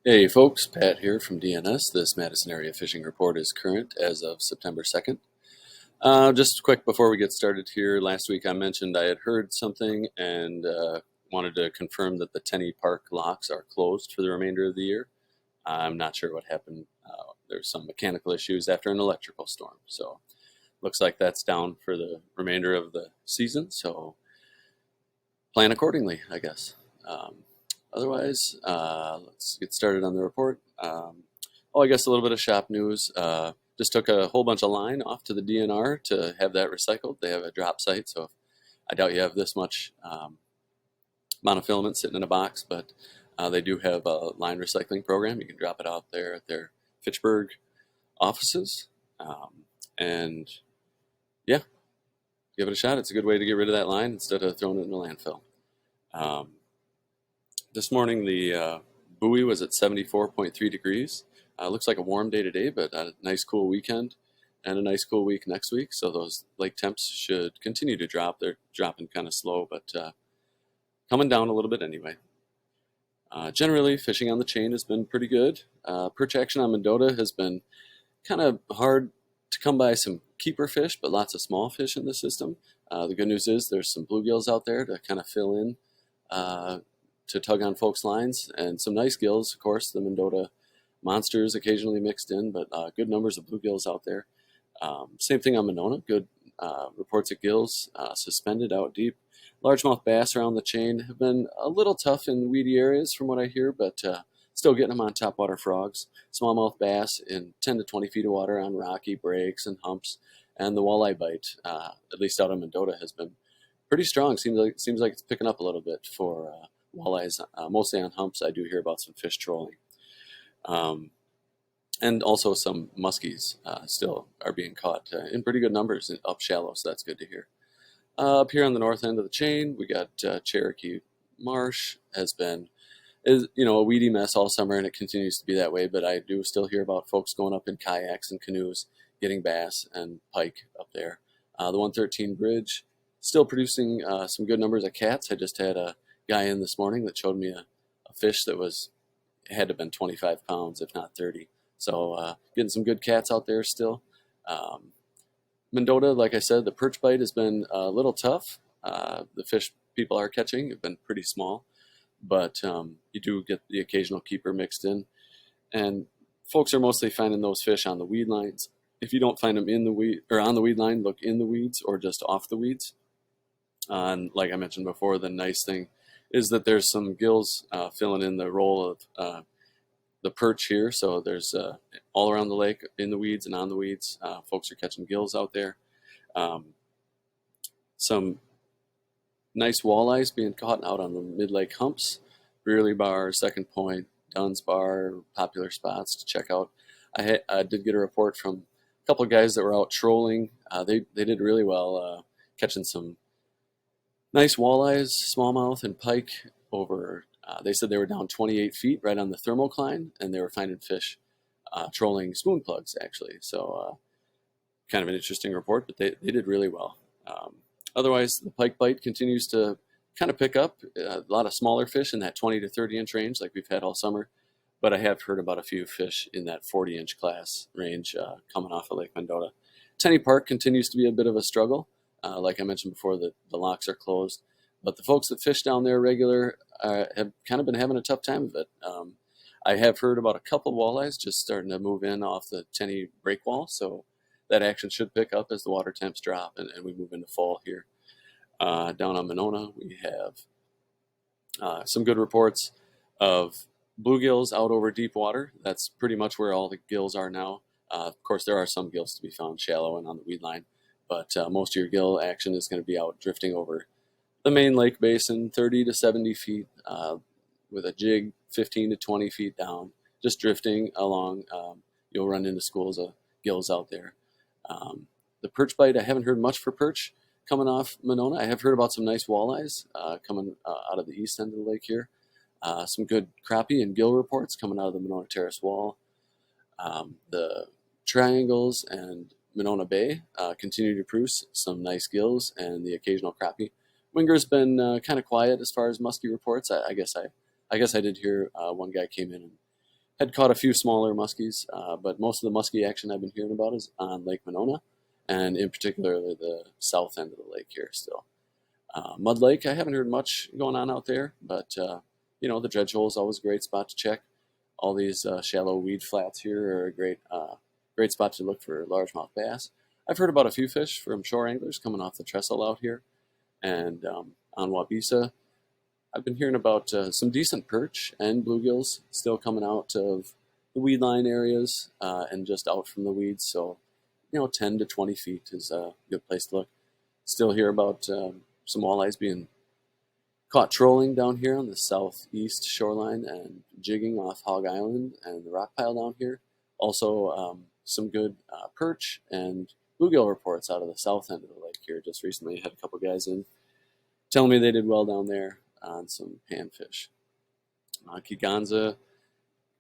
Hey folks, Pat here from DNS. This Madison area fishing report is current as of September 2nd. Just quick before we get started here, last week I mentioned I had heard something and wanted to confirm that the Tenney Park locks are closed for the remainder of the year. I'm not sure what happened. There's some mechanical issues after an electrical storm. So looks like that's down for the remainder of the season. So plan accordingly, I guess. Um, Otherwise, let's get started on the report. I guess a little bit of shop news. Just took a whole bunch of line off to the DNR to have that recycled. They have a drop site, so I doubt you have this much monofilament sitting in a box, but they do have a line recycling program. You can drop it out there at their Fitchburg offices. And yeah, give it a shot. It's a good way to get rid of that line instead of throwing it in the landfill. Um, This morning, the buoy was at 74.3 degrees. Looks like a warm day today, but a nice cool weekend and a nice cool week next week. So those lake temps should continue to drop. They're dropping kind of slow, but coming down a little bit anyway. Generally, fishing on the chain has been pretty good. Perch action on Mendota has been kind of hard to come by some keeper fish, but lots of small fish in the system. The good news is there's some bluegills out there to kind of fill in uh, to tug on folks' lines, and some nice gills, of course. The Mendota monsters occasionally mixed in, but good numbers of bluegills out there. Same thing on Monona. Good reports of gills suspended out deep. Largemouth bass around the chain have been a little tough in weedy areas from what I hear, but still getting them on topwater frogs. Smallmouth bass in 10 to 20 feet of water on rocky breaks and humps. And the walleye bite, at least out of Mendota, has been pretty strong. Seems like it's picking up a little bit for walleyes, mostly on humps. I do hear about some fish trolling. Um, and also some muskies still are being caught in pretty good numbers up shallow, so that's good to hear. Up here on the north end of the chain, we got Cherokee Marsh has been is a weedy mess all summer, and it continues to be that way. But I do still hear about folks going up in kayaks and canoes, getting bass and pike up there. The 113 Bridge still producing some good numbers of cats. I just had a guy in this morning that showed me a fish that had to have been 25 pounds, if not 30. So getting some good cats out there still. Um, Mendota, like I said, the perch bite has been a little tough. The fish people are catching have been pretty small, but you do get the occasional keeper mixed in. And folks are mostly finding those fish on the weed lines. If you don't find them in the weed or on the weed line, look in the weeds or just off the weeds. And like I mentioned before, the nice thing is that there's some gills filling in the role of the perch here. So there's all around the lake, in the weeds and on the weeds. Folks are catching gills out there. Um, some nice walleyes being caught out on the mid-lake humps. Brearley Bar, Second Point, Dunn's Bar, popular spots to check out. I did get a report from a couple of guys that were out trolling. They did really well catching some nice walleyes, smallmouth, and pike over. They said they were down 28 feet right on the thermocline, and they were finding fish trolling spoon plugs, actually. So kind of an interesting report, but they did really well. Otherwise, the pike bite continues to kind of pick up. A lot of smaller fish in that 20 to 30 inch range like we've had all summer, but I have heard about a few fish in that 40 inch class range coming off of Lake Mendota. Tenney Park continues to be a bit of a struggle. Like I mentioned before, the locks are closed, but the folks that fish down there regular have kind of been having a tough time of it. I have heard about a couple of walleyes just starting to move in off the Tenney breakwall, so that action should pick up as the water temps drop and we move into fall here. Down on Monona, we have some good reports of bluegills out over deep water. That's pretty much where all the gills are now. Of course, there are some gills to be found shallow and on the weed line, but most of your gill action is going to be out drifting over the main lake basin, 30 to 70 feet, with a jig 15 to 20 feet down, just drifting along. You'll run into schools of gills out there. The perch bite, I haven't heard much for perch coming off Monona. I have heard about some nice walleyes coming out of the east end of the lake here. Some good crappie and gill reports coming out of the Monona Terrace Wall. The triangles and Monona Bay continue to produce some nice gills and the occasional crappie. Winger's been kind of quiet as far as muskie reports. I guess I did hear one guy came in and Had caught a few smaller muskies, but most of the muskie action I've been hearing about is on Lake Monona, and in particular the south end of the lake here still. Mud Lake, I haven't heard much going on out there, but the dredge hole is always a great spot to check. All these shallow weed flats here are a great spot to look for largemouth bass. I've heard about a few fish from shore anglers coming off the trestle out here, and on Wabisa, I've been hearing about some decent perch and bluegills still coming out of the weed line areas and just out from the weeds. So, 10 to 20 feet is a good place to look. Still hear about some walleyes being caught trolling down here on the southeast shoreline and jigging off Hog Island and the rock pile down here. Also, some good perch and bluegill reports out of the south end of the lake here. Just recently had a couple guys in telling me they did well down there on some panfish. Kiganza,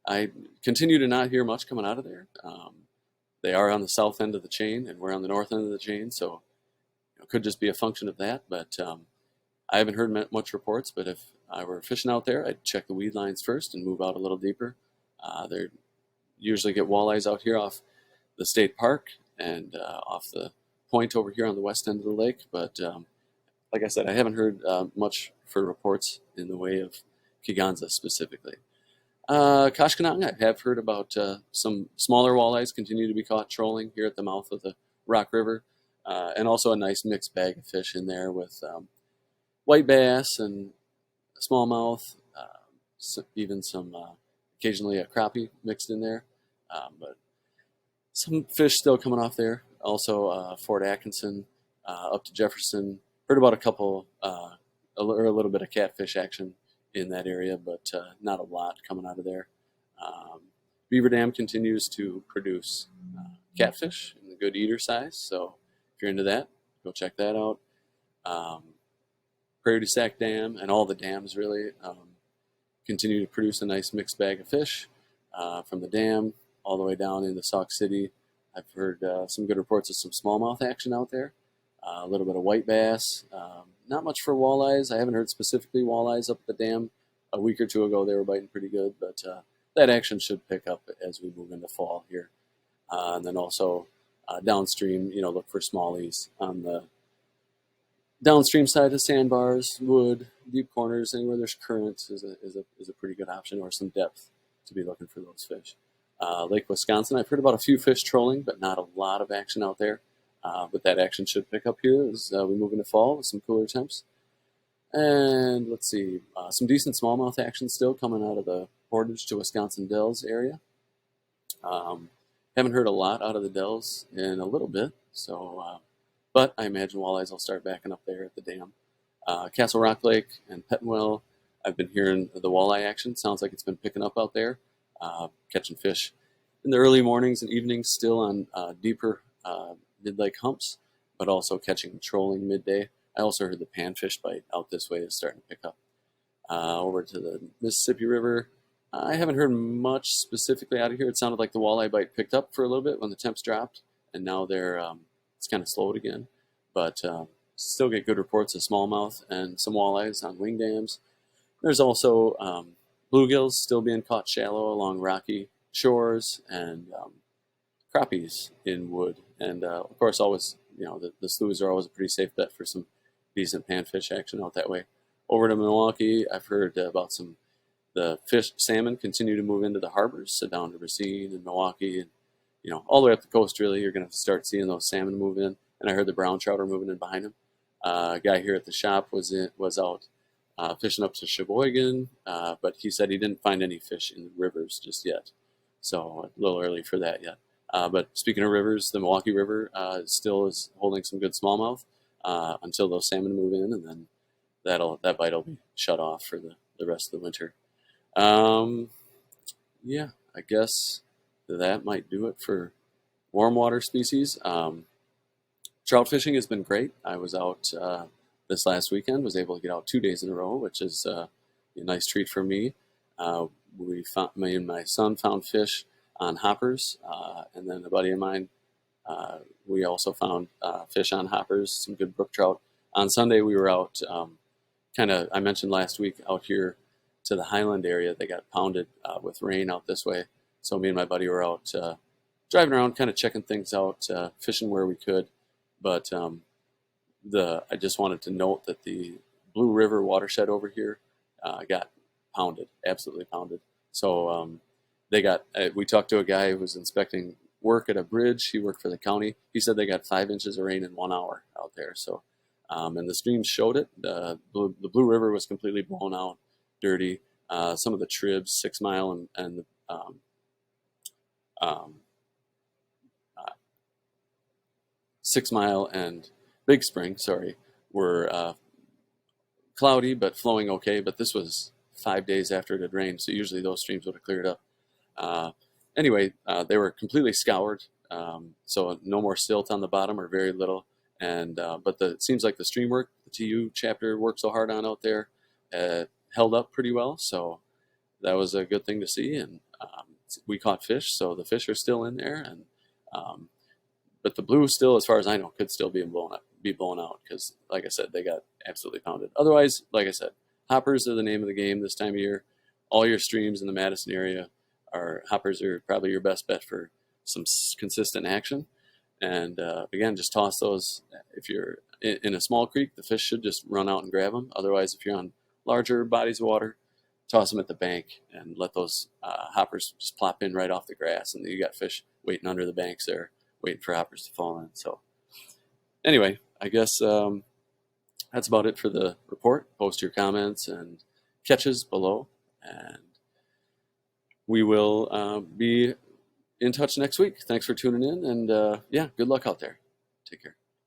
I continue to not hear much coming out of there. They are on the south end of the chain, and we're on the north end of the chain, so it could just be a function of that. But I haven't heard much reports. But if I were fishing out there, I'd check the weed lines first and move out a little deeper. They usually get walleyes out here off the state park and off the point over here on the west end of the lake. But like I said, I haven't heard much for reports in the way of Kiganza specifically. Kashkanang, I have heard about some smaller walleyes continue to be caught trolling here at the mouth of the Rock River, and also a nice mixed bag of fish in there with white bass and smallmouth, even some occasionally a crappie mixed in there, but some fish still coming off there. Also, Fort Atkinson up to Jefferson. Heard about a couple, or a little bit of catfish action in that area, but not a lot coming out of there. Beaver Dam continues to produce catfish in the good eater size, so if you're into that, go check that out. Prairie du Sac Dam and all the dams really continue to produce a nice mixed bag of fish from the dam all the way down into Sauk City. I've heard some good reports of some smallmouth action out there. A little bit of white bass. Not much for walleyes. I haven't heard specifically walleyes up at the dam. A week or two ago, they were biting pretty good, but that action should pick up as we move into fall here. And then also downstream, look for smallies on the downstream side of sandbars, wood, deep corners, anywhere there's currents is a pretty good option, or some depth to be looking for those fish. Lake Wisconsin, I've heard about a few fish trolling, but not a lot of action out there. But that action should pick up here as we move into fall with some cooler temps. And let's see, some decent smallmouth action still coming out of the Portage to Wisconsin Dells area. Haven't heard a lot out of the Dells in a little bit, so but I imagine walleyes will start backing up there at the dam. Castle Rock Lake and Pettenwell, I've been hearing the walleye action. Sounds like it's been picking up out there, catching fish in the early mornings and evenings, still on deeper mid-lake humps, but also catching trolling midday. I also heard the panfish bite out this way is starting to pick up. Over to the Mississippi River, I haven't heard much specifically out of here. It sounded like the walleye bite picked up for a little bit when the temps dropped, and now it's kind of slowed again. But still get good reports of smallmouth and some walleyes on wing dams. There's also bluegills still being caught shallow along rocky shores, and crappies in wood. And of course, always, the sloughs are always a pretty safe bet for some decent panfish action out that way. Over to Milwaukee, I've heard about the salmon continue to move into the harbors, so down to Racine and Milwaukee, and all the way up the coast. Really, you're going to start seeing those salmon move in. And I heard the brown trout are moving in behind them. A guy here at the shop was out fishing up to Sheboygan, but he said he didn't find any fish in the rivers just yet. So a little early for that yet. But speaking of rivers, the Milwaukee River still is holding some good smallmouth until those salmon move in, and then that bite will be shut off for the rest of the winter. Yeah, I guess that might do it for warm water species. Trout fishing has been great. I was out this last weekend, was able to get out 2 days in a row, which is a nice treat for me. Me and my son found fish on hoppers, and then a buddy of mine, we also found fish on hoppers, some good brook trout. On Sunday, we were out, I mentioned last week, out here to the Highland area. They got pounded with rain out this way. So me and my buddy were out driving around, kind of checking things out, fishing where we could. But I just wanted to note that the Blue River watershed over here got pounded, absolutely pounded. So we talked to a guy who was inspecting work at a bridge. He worked for the county. He said they got 5 inches of rain in 1 hour out there. So, and the streams showed it. The Blue River was completely blown out, dirty. Some of the tribs, 6 Mile and the um, 6 Mile and Big Spring, sorry, were cloudy but flowing okay. But this was 5 days after it had rained, so usually those streams would have cleared up. Uh, anyway, they were completely scoured, so no more silt on the bottom or very little. And but it seems like the stream work the TU chapter worked so hard on out there held up pretty well. So that was a good thing to see. And we caught fish, so the fish are still in there. And but the blue still, as far as I know, could still be blown out because, like I said, they got absolutely pounded. Otherwise, like I said, hoppers are the name of the game this time of year. All your streams in the Madison area hoppers are probably your best bet for some consistent action. And again, just toss those. If you're in a small creek, the fish should just run out and grab them. Otherwise, if you're on larger bodies of water, toss them at the bank and let those hoppers just plop in right off the grass. And you got fish waiting under the banks there, waiting for hoppers to fall in. So anyway, I guess that's about it for the report. Post your comments and catches below. And we will be in touch next week. Thanks for tuning in. And yeah, good luck out there. Take care.